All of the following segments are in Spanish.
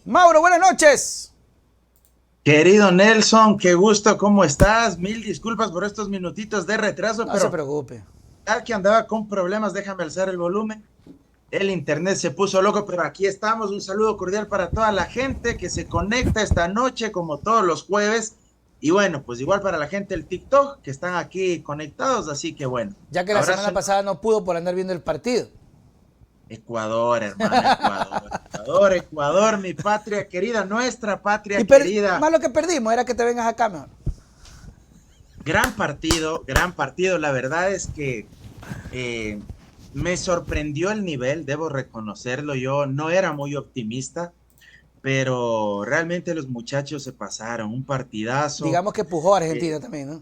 Mauro, buenas noches. Querido Nelson, qué gusto, ¿cómo estás? Mil disculpas por estos minutitos de retraso, No se pero preocupe. ya que andaba con problemas, déjame alzar el volumen. El internet se puso loco, pero aquí estamos. Un saludo cordial para toda la gente que se conecta esta noche, como todos los jueves. Y bueno, pues igual para la gente del TikTok que están aquí conectados, así que bueno, Ya que la abrazo semana enorme. pasada no pudo por andar viendo el partido. Ecuador, hermano, Ecuador, Ecuador, Ecuador, mi patria querida, nuestra Y patria querida. más lo que perdimos era que te vengas acá mejor. Gran partido. La verdad es que eh, me sorprendió el nivel, debo reconocerlo. Yo no era muy optimista, pero realmente los muchachos se pasaron. Un partidazo. Digamos que pujó a eh, Argentina también, ¿no?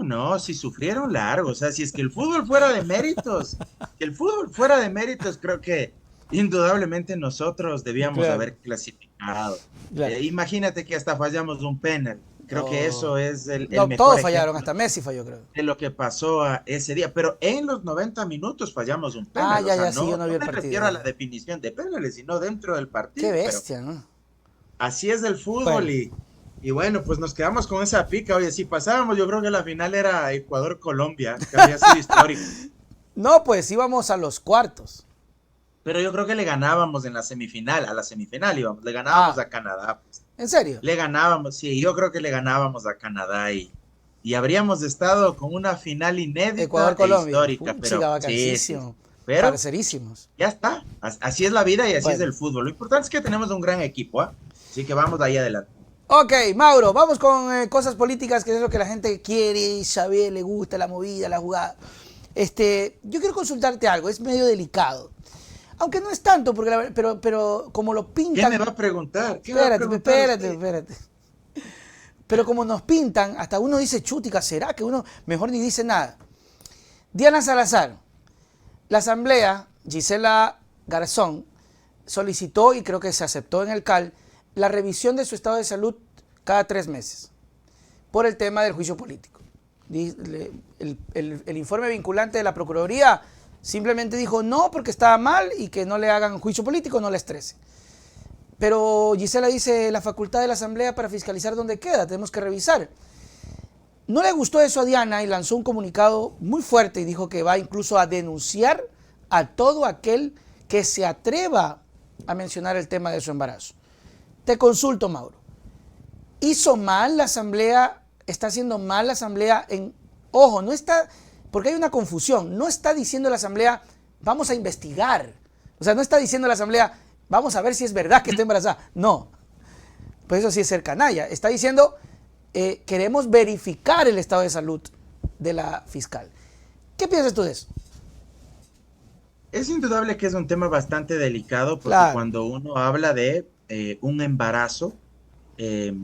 no, si sufrieron largo. O sea, si es que el fútbol fuera de méritos, si el fútbol fuera de méritos, creo que indudablemente nosotros debíamos Claro, haber clasificado. claro. Imagínate que hasta fallamos un penal. Creo que Oh. eso es el No, mejor todos fallaron, ejemplo hasta Messi falló, creo. de lo que pasó ese día, pero en los 90 minutos fallamos un Ah, penal, o ya, sea, ya, sí, yo no, no vi no el me partido. refiero a Ya, la ya. definición de penales, sino dentro del Qué partido, pero bestia, ¿no? así es el Bueno. fútbol y bueno, pues nos quedamos con esa pica, oye, si pasábamos, yo creo que la final era Ecuador-Colombia, que habría sido histórico, No, pues íbamos a los cuartos. pero yo creo que le ganábamos en la semifinal, a la semifinal íbamos, le ganábamos Ah, a Canadá, pues, ¿en serio? le ganábamos, sí, yo creo que le ganábamos a Canadá y habríamos estado con una final inédita e Ecuador-Colombia. histórica, Chica, pero sí, sí, sí. vacancísimo. Pero Parcerísimos. ya está. Así es la vida y así es Bueno. el fútbol. Lo importante es que tenemos un gran equipo, ¿ah? Así que vamos de ahí adelante. Ok, Mauro, vamos con cosas políticas, que es lo que la gente quiere saber, le gusta, la movida, la jugada. Yo quiero consultarte algo, es medio delicado. Aunque no es tanto, porque pero como lo ¿Qué me pintan. va a preguntar? ¿Qué me va a Espérate, preguntar espérate, usted? espérate. Pero como nos pintan, hasta uno dice chútica, ¿será que uno mejor ni dice nada? Diana Salazar, la asamblea, Gisela Garzón, solicitó y creo que se aceptó en el CAL la revisión de su estado de salud cada 3 meses por el tema del juicio político. El informe vinculante de la Procuraduría simplemente dijo no porque estaba mal y que no le hagan juicio político, no le estrese. Pero Gisela dice la facultad de la Asamblea para fiscalizar dónde queda, tenemos que revisar. No le gustó eso a Diana y lanzó un comunicado muy fuerte y dijo que va incluso a denunciar a todo aquel que se atreva a mencionar el tema de su embarazo. Te consulto, Mauro. ¿Hizo mal la Asamblea? ¿Está haciendo mal la Asamblea en... Ojo, no está... Porque hay una confusión. No está diciendo la Asamblea, vamos a investigar. O sea, no está diciendo la Asamblea, vamos a ver si es verdad que está embarazada. No. Pues eso sí es ser canalla. Está diciendo, queremos verificar el estado de salud de la fiscal. ¿Qué piensas tú de eso? Es indudable que es un tema bastante delicado porque Claro. cuando uno habla de un embarazo, eh,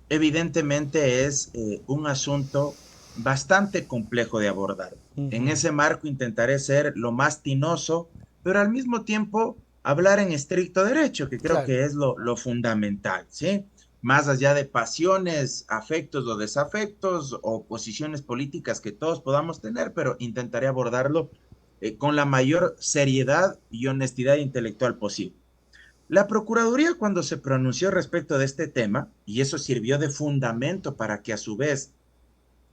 evidentemente es un asunto bastante complejo de abordar. En ese marco intentaré ser lo más tinoso, pero al mismo tiempo hablar en estricto derecho, que creo Claro. que es lo fundamental, ¿sí? Más allá de pasiones, afectos o desafectos o posiciones políticas que todos podamos tener, pero intentaré abordarlo con la mayor seriedad y honestidad intelectual posible. La Procuraduría, cuando se pronunció respecto de este tema, y eso sirvió de fundamento para que a su vez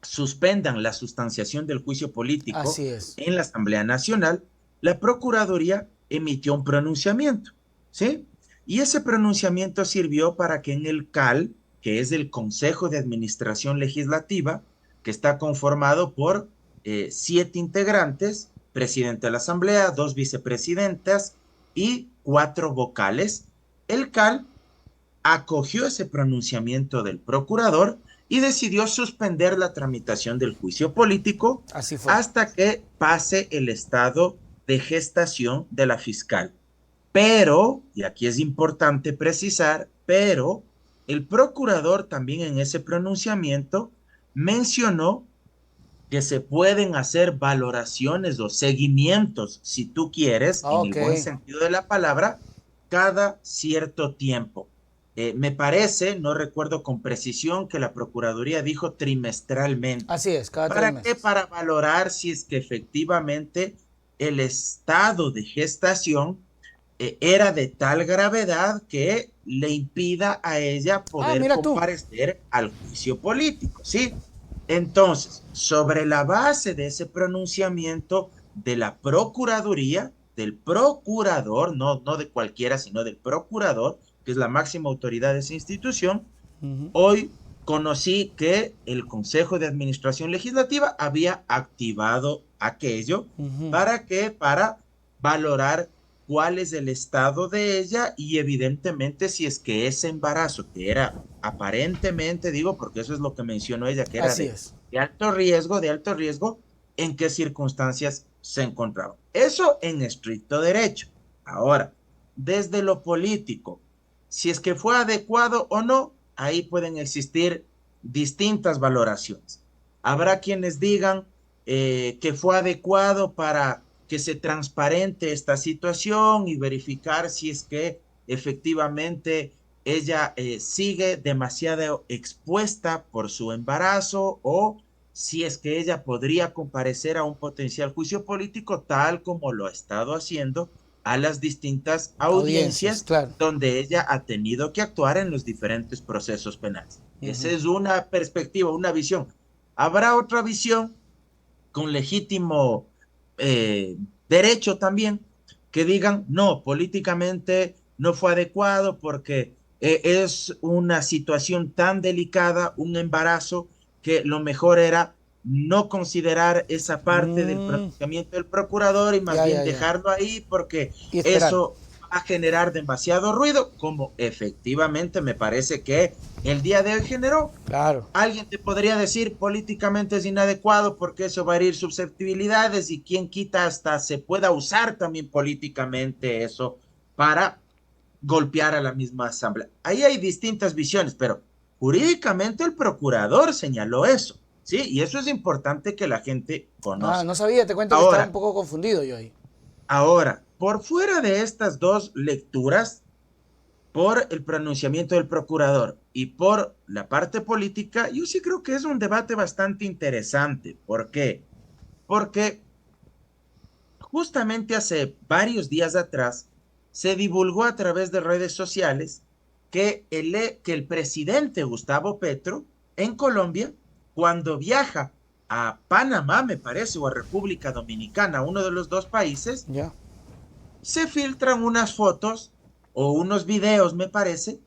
suspendan la sustanciación del juicio político Así es. en la Asamblea Nacional, la Procuraduría emitió un pronunciamiento, ¿sí? Y ese pronunciamiento sirvió para que en el CAL, que es el Consejo de Administración Legislativa, que está conformado por 7 integrantes, presidente de la Asamblea, 2 vicepresidentas y 4 vocales, el CAL acogió ese pronunciamiento del procurador y decidió suspender la tramitación del juicio político Así fue. hasta que pase el estado de gestación de la fiscal. Pero, y aquí es importante precisar, pero el procurador también en ese pronunciamiento mencionó que se pueden hacer valoraciones o seguimientos, si tú quieres, en el Ok. buen sentido de la palabra, cada cierto tiempo. Me parece, no recuerdo con precisión, que la Procuraduría dijo trimestralmente. Así es, cada tres ¿Para qué? meses. Para valorar si es que efectivamente el estado de gestación era de tal gravedad que le impida a ella Ah, poder mira tú. comparecer al juicio político, ¿sí? Entonces, sobre la base de ese pronunciamiento de la Procuraduría, del procurador, no de cualquiera, sino del procurador, que es la máxima autoridad de esa institución, Ujú, hoy conocí que el Consejo de Administración Legislativa había activado aquello. ujú. ¿Para qué? Para valorar cuál es el estado de ella y evidentemente si es que ese embarazo, que era aparentemente, digo, porque eso es lo que mencionó ella, que era Así es. de alto riesgo, en qué circunstancias se encontraba. Eso en estricto derecho. Ahora, desde lo político, si es que fue adecuado o no, ahí pueden existir distintas valoraciones. Habrá quienes digan que fue adecuado para que se transparente esta situación y verificar si es que efectivamente ella sigue demasiado expuesta por su embarazo o si es que ella podría comparecer a un potencial juicio político tal como lo ha estado haciendo a las distintas Audiencias, audiencias claro. donde ella ha tenido que actuar en los diferentes procesos penales. Esa Ujú. es una perspectiva, una visión. Habrá otra visión con legítimo eh, derecho también que digan, no, políticamente no fue adecuado porque es una situación tan delicada, un embarazo, que lo mejor era no considerar esa parte del Mm, pronunciamiento del procurador y más ya, bien ya, ya. dejarlo ahí porque Y esperar. eso va a generar demasiado ruido, como efectivamente me parece que el día de hoy generó. Claro. Alguien te podría decir políticamente es inadecuado porque eso va a herir susceptibilidades y quien quita hasta se pueda usar también políticamente eso para golpear a la misma asamblea. Ahí hay distintas visiones, pero jurídicamente el procurador señaló eso, ¿sí? Y eso es importante que la gente Ah, conozca. no sabía, te cuento que estaba un Ahora, poco confundido yo ahí. por fuera de estas dos lecturas, por el pronunciamiento del procurador y por la parte política, yo sí creo que es un debate bastante interesante. ¿Por qué? Porque justamente hace varios días atrás se divulgó a través de redes sociales que el presidente Gustavo Petro en Colombia, cuando viaja a Panamá, me parece, o a República Dominicana, uno de los dos países, Ya. se filtran unas fotos o unos videos, me parece,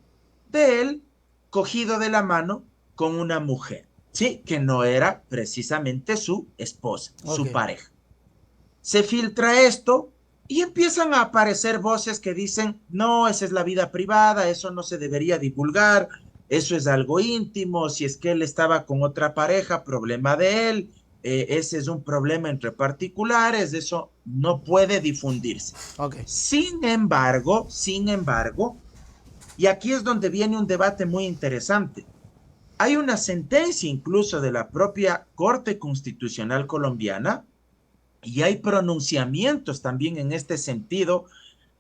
de él cogido de la mano con una mujer, sí, que no era precisamente su esposa, Ok. su pareja. Se filtra esto y empiezan a aparecer voces que dicen, no, esa es la vida privada, eso no se debería divulgar, eso es algo íntimo, si es que él estaba con otra pareja, problema de él, ese es un problema entre particulares, eso no puede difundirse. Ok. Sin embargo, y aquí es donde viene un debate muy interesante. Hay una sentencia incluso de la propia Corte Constitucional colombiana y hay pronunciamientos también en este sentido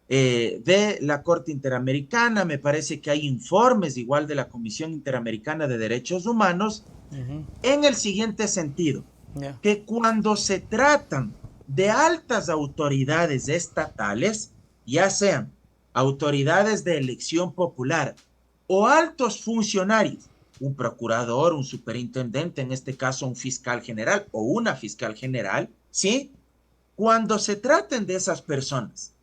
de la Corte Interamericana. Me parece que hay informes igual de la Comisión Interamericana de Derechos Humanos Ujú. en el siguiente sentido, Ya. que cuando se tratan de altas autoridades estatales, ya sean autoridades de elección popular o altos funcionarios, un procurador, un superintendente, en este caso un fiscal general o una fiscal general, ¿sí? Cuando se traten de esas personas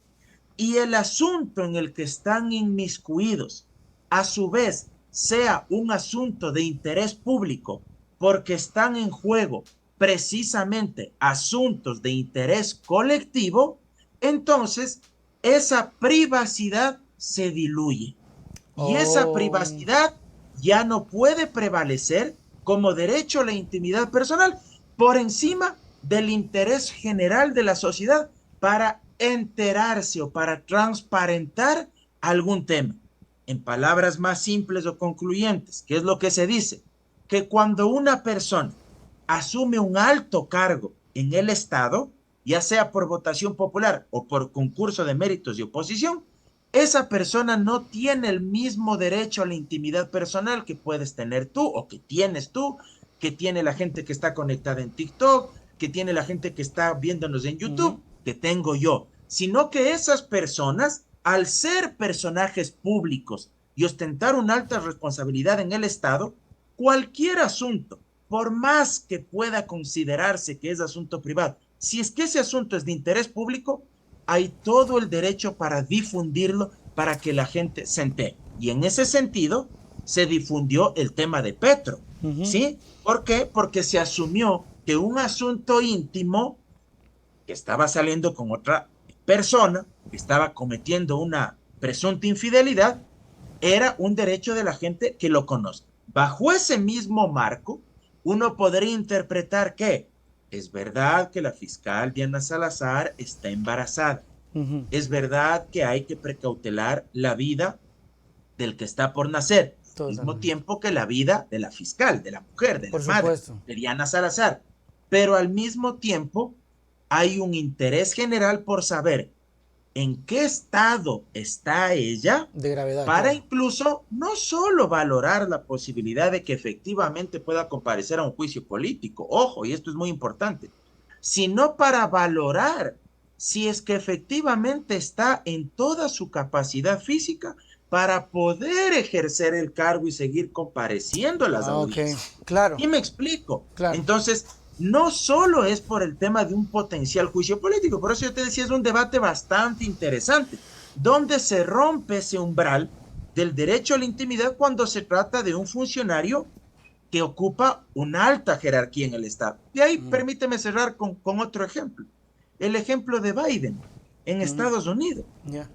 y el asunto en el que están inmiscuidos, a su vez, sea un asunto de interés público, porque están en juego precisamente asuntos de interés colectivo, entonces esa privacidad se diluye. Y esa Oh. privacidad ya no puede prevalecer como derecho a la intimidad personal por encima del interés general de la sociedad para enterarse o para transparentar algún tema. En palabras más simples o concluyentes, ¿qué es lo que se dice? Que cuando una persona asume un alto cargo en el Estado, ya sea por votación popular o por concurso de méritos y oposición, esa persona no tiene el mismo derecho a la intimidad personal que puedes tener tú o que tienes tú, que tiene la gente que está conectada en TikTok, que tiene la gente que está viéndonos en Ujú. YouTube, que tengo yo, sino que esas personas al ser personajes públicos y ostentar una alta responsabilidad en el Estado, cualquier asunto, por más que pueda considerarse que es asunto privado, si es que ese asunto es de interés público, hay todo el derecho para difundirlo, para que la gente se entere. Y en ese sentido, se difundió el tema de Petro, ¿sí? ¿Por qué? Porque se asumió que un asunto íntimo que estaba saliendo con otra persona, que estaba cometiendo una presunta infidelidad, era un derecho de la gente que lo conozca. Bajo ese mismo marco, uno podría interpretar que es verdad que la fiscal Diana Salazar está embarazada. Es verdad que hay que precautelar la vida del que está por nacer, al mismo tiempo que la vida de la fiscal, de la mujer, de la madre, de Diana Salazar. Pero al mismo tiempo hay un interés general por saber en qué estado está ella, de gravedad, para incluso no solo valorar la posibilidad de que efectivamente pueda comparecer a un juicio político, ojo, y esto es muy importante, sino para valorar si es que efectivamente está en toda su capacidad física para poder ejercer el cargo y seguir compareciendo a las audiencias. Claro. Y me explico. Claro. Entonces, no solo es por el tema de un potencial juicio político, por eso yo te decía, es un debate bastante interesante, donde se rompe ese umbral del derecho a la intimidad cuando se trata de un funcionario que ocupa una alta jerarquía en el Estado. Y ahí permíteme cerrar con otro ejemplo. El ejemplo de Biden en Estados Unidos.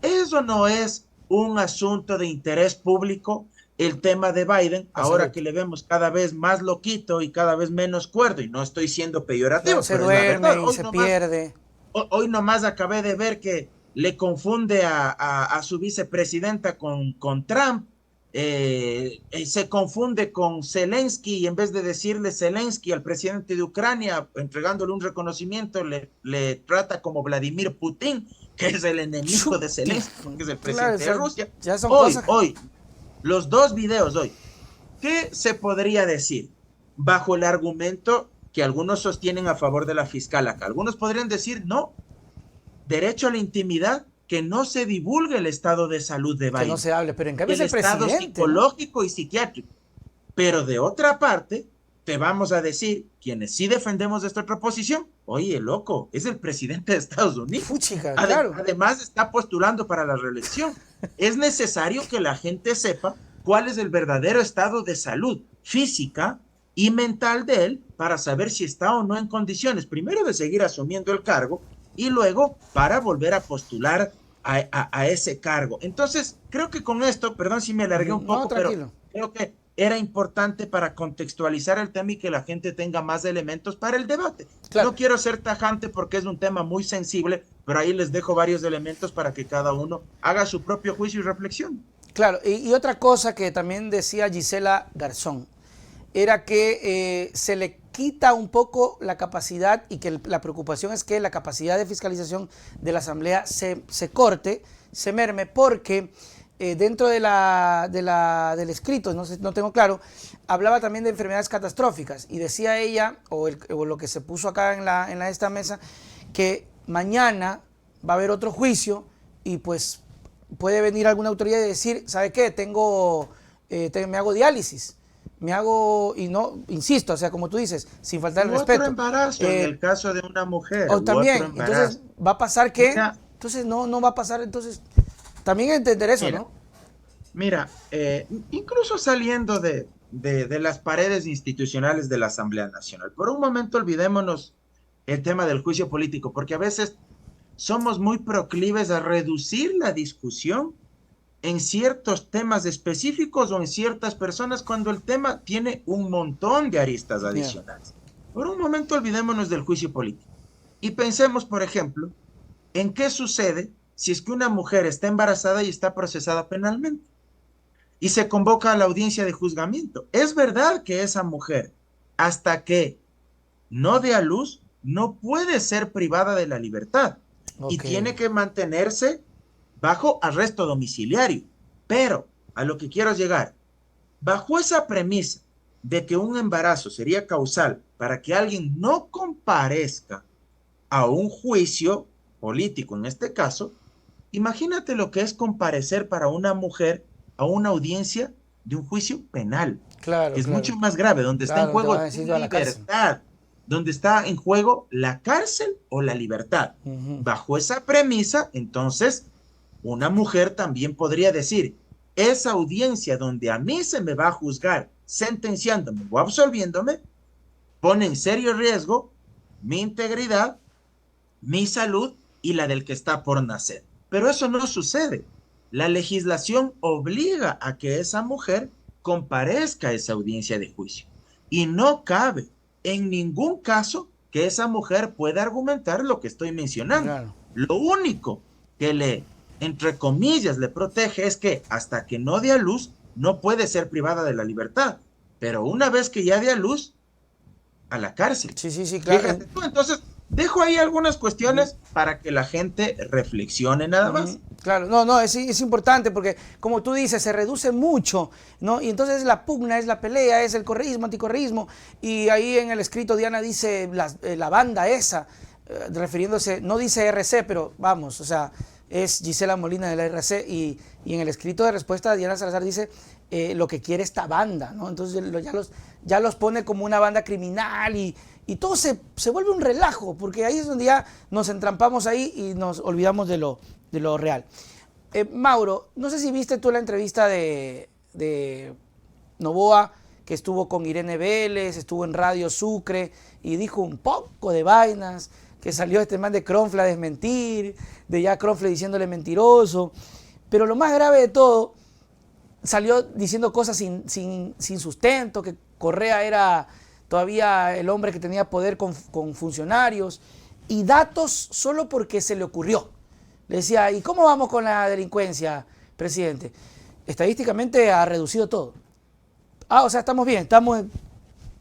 Eso no es un asunto de interés público, el tema de Biden, ahora que le vemos cada vez más loquito y cada vez menos cuerdo, y no estoy siendo peyorativo, se pero duerme es la verdad. y se pierde. Hoy nomás acabé de ver que le confunde a su vicepresidenta con Trump, se confunde con Zelensky y en vez de decirle Zelensky al presidente de Ucrania, entregándole un reconocimiento, le trata como Vladimir Putin, que es el enemigo de Zelensky, que es el presidente de Rusia. Ya son cosas... Hoy, los dos videos hoy, ¿qué se podría decir? Bajo el argumento que algunos sostienen a favor de la fiscal acá. Algunos podrían decir, no, derecho a la intimidad, que no se divulgue el estado de salud de Biden. Que no se hable, pero en cambio es el estado psicológico, ¿no? Y psiquiátrico. Pero de otra parte, te vamos a decir, quienes sí defendemos esta otra posición, oye, loco, es el presidente de Estados Unidos. Fuchica, claro. Además está postulando para la reelección. Es necesario que la gente sepa cuál es el verdadero estado de salud física y mental de él para saber si está o no en condiciones, primero de seguir asumiendo el cargo y luego para volver a postular a ese cargo. Entonces, creo que con esto, perdón si me alargué un poco, pero creo que era importante para contextualizar el tema y que la gente tenga más elementos para el debate. Claro. No quiero ser tajante porque es un tema muy sensible, pero ahí les dejo varios elementos para que cada uno haga su propio juicio y reflexión. Claro, y otra cosa que también decía Gisela Garzón, era que se le quita un poco la capacidad y que la preocupación es que la capacidad de fiscalización de la Asamblea se corte, se merme, porque dentro del escrito, no tengo claro, hablaba también de enfermedades catastróficas y decía ella, o lo que se puso acá en esta mesa, que mañana va a haber otro juicio y pues puede venir alguna autoridad y decir, ¿sabe qué? Me hago diálisis. Me hago, y no, insisto, o sea, como tú dices, sin faltar el respeto. Otro embarazo en el caso de una mujer. O también, entonces, va a pasar que, entonces no va a pasar, entonces, también entender eso, ¿no? Mira, incluso saliendo de las paredes institucionales de la Asamblea Nacional, por un momento olvidémonos el tema del juicio político, porque a veces somos muy proclives a reducir la discusión en ciertos temas específicos o en ciertas personas cuando el tema tiene un montón de aristas adicionales. Por un momento olvidémonos del juicio político y pensemos, por ejemplo, en qué sucede si es que una mujer está embarazada y está procesada penalmente y se convoca a la audiencia de juzgamiento. Es verdad que esa mujer, hasta que no dé a luz, no puede ser privada de la libertad y tiene que mantenerse bajo arresto domiciliario. Pero a lo que quiero llegar, bajo esa premisa de que un embarazo sería causal para que alguien no comparezca a un juicio político, en este caso, Imagínate lo que es comparecer para una mujer a una audiencia de un juicio penal, que Claro, es claro, mucho más grave, donde está en claro, te van juego a tu decir a la cárcel. libertad, donde está en juego la cárcel o la libertad. Ujú. Bajo esa premisa, entonces, una mujer también podría decir, esa audiencia donde a mí se me va a juzgar sentenciándome o absolviéndome, pone en serio riesgo mi integridad, mi salud y la del que está por nacer. Pero eso no sucede. La legislación obliga a que esa mujer comparezca a esa audiencia de juicio. Y no cabe en ningún caso que esa mujer pueda argumentar lo que estoy mencionando. Claro. Lo único que le, entre comillas, le protege es que hasta que no dé a luz, no puede ser privada de la libertad. Pero una vez que ya dé a luz, a la cárcel. Sí, sí, sí, claro. Fíjate tú, entonces dejo ahí algunas cuestiones para que la gente reflexione nada más. Claro, no, no, es importante porque, como tú dices, se reduce mucho, ¿no? Y entonces la pugna, es la pelea, es el correísmo, anticorreísmo. Y ahí en el escrito Diana dice la banda esa, refiriéndose, no dice RC, pero vamos, o sea, es Gisela Molina de la RC. Y en el escrito de respuesta Diana Salazar dice lo que quiere esta banda, ¿no? Entonces ya los pone como una banda criminal y todo se vuelve un relajo, porque ahí es donde ya nos entrampamos ahí y nos olvidamos de lo real. Mauro, no sé si viste tú la entrevista de Novoa, que estuvo con Irene Vélez, estuvo en Radio Sucre y dijo un poco de vainas, que salió este man de Kronfle a desmentir, de ya Kronfle diciéndole mentiroso. Pero lo más grave de todo, salió diciendo cosas sin sustento, que Correa era todavía el hombre que tenía poder con funcionarios, y datos solo porque se le ocurrió. Le decía, ¿y cómo vamos con la delincuencia, presidente? Estadísticamente ha reducido todo. Ah, o sea, estamos bien, estamos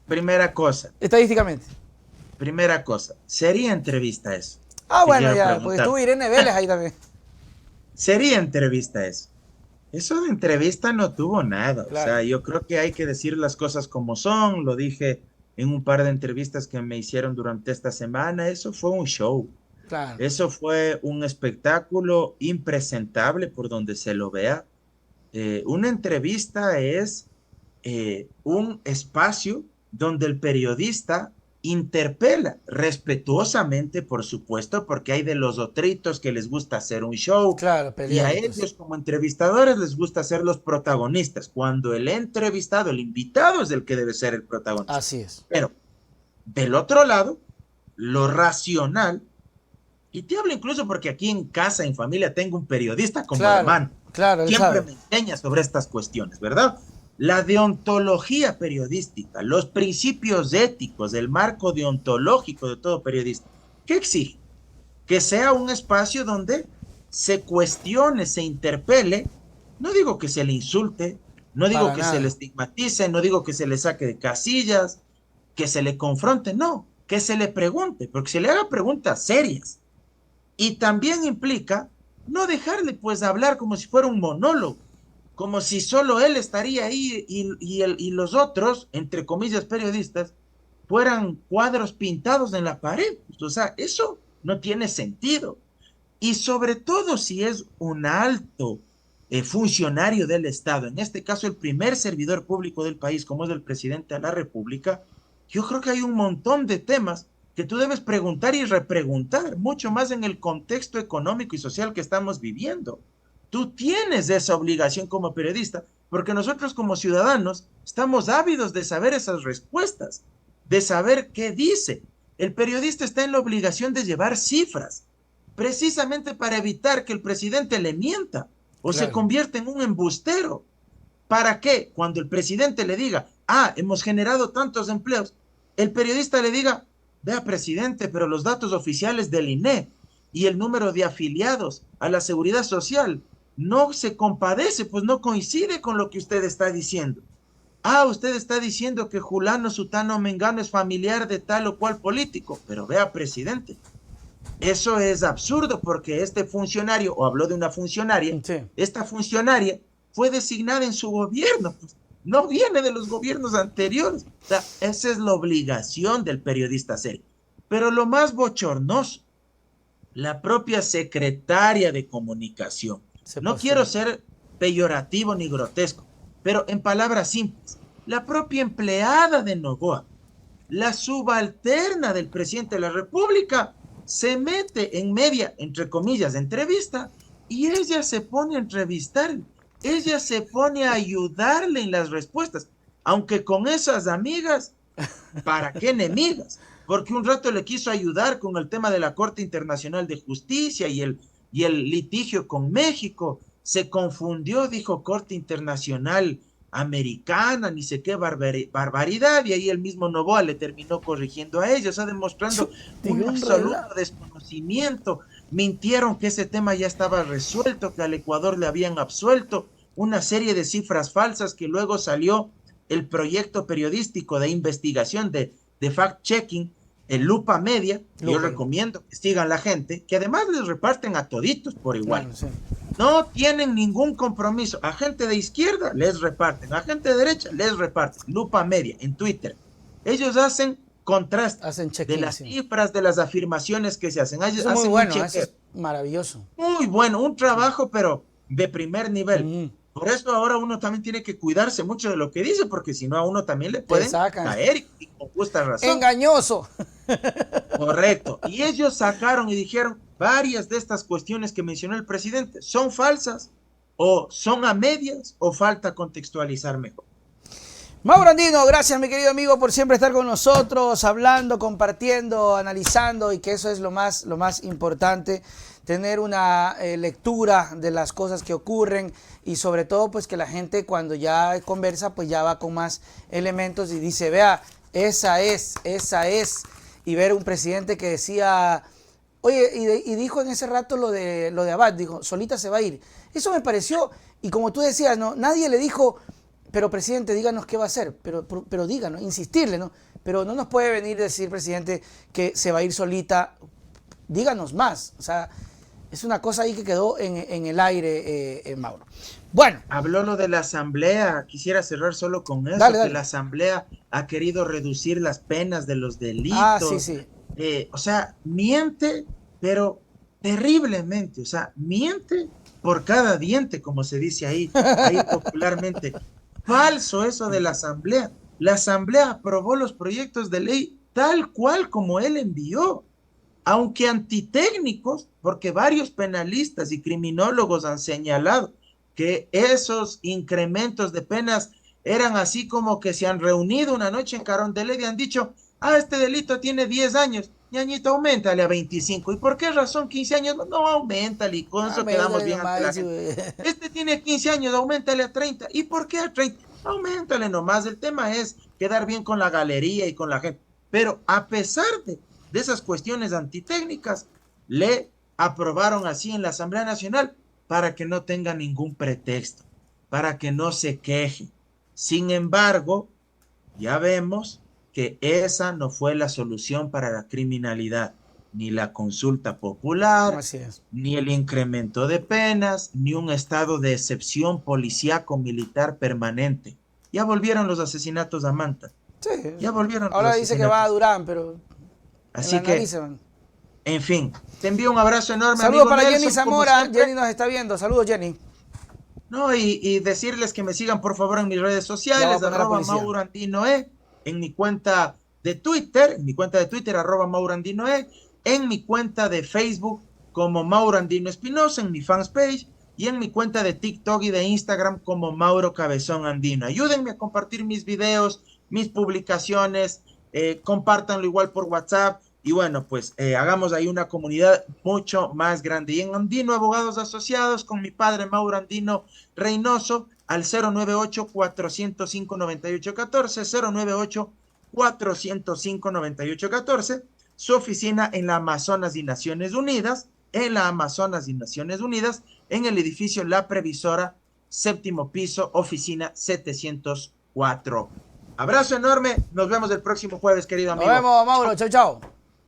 Primera cosa, estadísticamente. primera cosa, ¿sería entrevista eso? Ah, Te bueno, quiero ya, pues preguntar, estuvo Irene Vélez ahí también. ¿sería entrevista eso? Eso de entrevista no tuvo nada, o Claro, sea, yo creo que hay que decir las cosas como son, lo dije en un par de entrevistas que me hicieron durante esta semana, eso fue un show. claro. Eso fue un espectáculo impresentable por donde se lo vea. Una entrevista es un espacio donde el periodista interpela respetuosamente, por supuesto, porque hay de los otritos que les gusta hacer un show Claro, y a peleaditos. ellos como entrevistadores les gusta ser los protagonistas, cuando el entrevistado, el invitado es el que debe ser el protagonista. Así es. Pero del otro lado, lo racional, y te hablo incluso porque aquí en casa, en familia, tengo un periodista como Claro, hermano. claro, él Siempre sabe. me enseña sobre estas cuestiones, ¿verdad? La deontología periodística, los principios éticos, el marco deontológico de todo periodista. ¿Qué exige? Que sea un espacio donde se cuestione, se interpele. No digo que se le insulte, no digo Para que se le nada. estigmatice, no digo que se le saque de casillas, que se le confronte, no, que se le pregunte, porque se le haga preguntas serias. Y también implica no dejarle pues hablar como si fuera un monólogo, como si solo él estaría ahí y los otros, entre comillas, periodistas, fueran cuadros pintados en la pared. O sea, eso no tiene sentido. Y sobre todo si es un alto funcionario del Estado, en este caso el primer servidor público del país, como es el presidente de la República, yo creo que hay un montón de temas que tú debes preguntar y repreguntar, mucho más en el contexto económico y social que estamos viviendo. Tú tienes esa obligación como periodista, porque nosotros como ciudadanos estamos ávidos de saber esas respuestas, de saber qué dice. El periodista está en la obligación de llevar cifras, precisamente para evitar que el presidente le mienta o se Claro. convierta en un embustero. ¿Para qué? Cuando el presidente le diga, hemos generado tantos empleos, el periodista le diga, vea presidente, pero los datos oficiales del INE y el número de afiliados a la seguridad social no se compadece, pues no coincide con lo que usted está diciendo. Usted está diciendo que Julano, Sutano, Mengano es familiar de tal o cual político, pero vea presidente, eso es absurdo porque este funcionario, o habló de una funcionaria, Sí. esta funcionaria fue designada en su gobierno, pues, no viene de los gobiernos anteriores. O sea, esa es la obligación del periodista serio. Pero lo más bochornoso, la propia secretaria de comunicación. No quiero ser peyorativo ni grotesco, pero en palabras simples, la propia empleada de Novoa, la subalterna del presidente de la República, se mete en media, entre comillas, de entrevista, y ella se pone a entrevistar, ella se pone a ayudarle en las respuestas, aunque con esas amigas, ¿para qué enemigas? Porque un rato le quiso ayudar con el tema de la Corte Internacional de Justicia y el litigio con México. Se confundió, dijo Corte Internacional Americana, ni sé qué barbaridad, y ahí el mismo Novoa le terminó corrigiendo a ellos, demostrando un absoluto desconocimiento. Mintieron que ese tema ya estaba resuelto, que al Ecuador le habían absuelto, una serie de cifras falsas que luego salió el proyecto periodístico de investigación de fact-checking, el Lupa Media. Yo recomiendo que sigan la gente, que además les reparten a toditos por igual. Claro, sí. No tienen ningún compromiso. A gente de izquierda les reparten, a gente de derecha les reparten. Lupa Media en Twitter. Ellos hacen contraste de las cifras, de las afirmaciones que se hacen. Eso es muy bueno, eso es maravilloso. Muy bueno, un trabajo, pero de primer nivel. Por eso ahora uno también tiene que cuidarse mucho de lo que dice, porque si no a uno también le pueden caer y con justa razón. Engañoso. Correcto. Y ellos sacaron y dijeron, varias de estas cuestiones que mencionó el presidente son falsas, o son a medias, o falta contextualizar mejor. Mauro Andino, gracias mi querido amigo por siempre estar con nosotros, hablando, compartiendo, analizando, y que eso es lo más importante, tener una lectura de las cosas que ocurren, y sobre todo pues que la gente cuando ya conversa pues ya va con más elementos y dice, vea, esa es, y ver un presidente que decía, oye, y dijo en ese rato lo de Abad, dijo, solita se va a ir. Eso me pareció, y como tú decías, ¿no? Nadie le dijo, pero presidente, díganos qué va a hacer, pero díganos, insistirle, ¿no? Pero no nos puede venir a decir, presidente, que se va a ir solita, díganos más. O sea, es una cosa ahí que quedó en el aire, Mauro. Bueno. Habló lo de la Asamblea, quisiera cerrar solo con eso, dale. Que la Asamblea ha querido reducir las penas de los delitos. Ah, sí. O sea, miente, pero terriblemente, o sea, miente por cada diente, como se dice ahí popularmente. Falso eso de la Asamblea. La Asamblea aprobó los proyectos de ley tal cual como él envió, aunque antitécnicos, porque varios penalistas y criminólogos han señalado que esos incrementos de penas eran así como que se han reunido una noche en Carondelet y han dicho, este delito tiene 10 años, ñañito, auméntale a 25. ¿Y por qué razón 15 años? No, auméntale, y con eso quedamos bien ante la gente. Este tiene 15 años, auméntale a 30. ¿Y por qué a 30? Auméntale nomás. El tema es quedar bien con la galería y con la gente. Pero a pesar de esas cuestiones antitécnicas, le aprobaron así en la Asamblea Nacional para que no tenga ningún pretexto, para que no se queje. Sin embargo, ya vemos que esa no fue la solución para la criminalidad, ni la consulta popular, ni el incremento de penas, ni un estado de excepción policíaco militar permanente. Ya volvieron los asesinatos a Manta. Sí. Ya volvieron. Ahora dice que va a Durán, pero así que, en fin, te envío un abrazo enorme. Saludos para Nelson, Jenny Zamora. Jenny nos está viendo. Saludos, Jenny. No, y decirles que me sigan por favor en mis redes sociales, @MauroAndinoe, en mi cuenta de Twitter, @MauroAndinoe, en mi cuenta de Facebook como Mauro Andino Espinosa, en mi fans page, y en mi cuenta de TikTok y de Instagram como Mauro Cabezón Andino. Ayúdenme a compartir mis videos, mis publicaciones, compártanlo igual por WhatsApp, y bueno, pues hagamos ahí una comunidad mucho más grande. Y en Andino Abogados Asociados, con mi padre Mauro Andino Reynoso, al 098-405-9814, 098-405-9814, su oficina en la Amazonas y Naciones Unidas, en el edificio La Previsora, 7º piso, oficina 704. Abrazo enorme, nos vemos el próximo jueves, querido amigo. Nos vemos, Mauro, chau.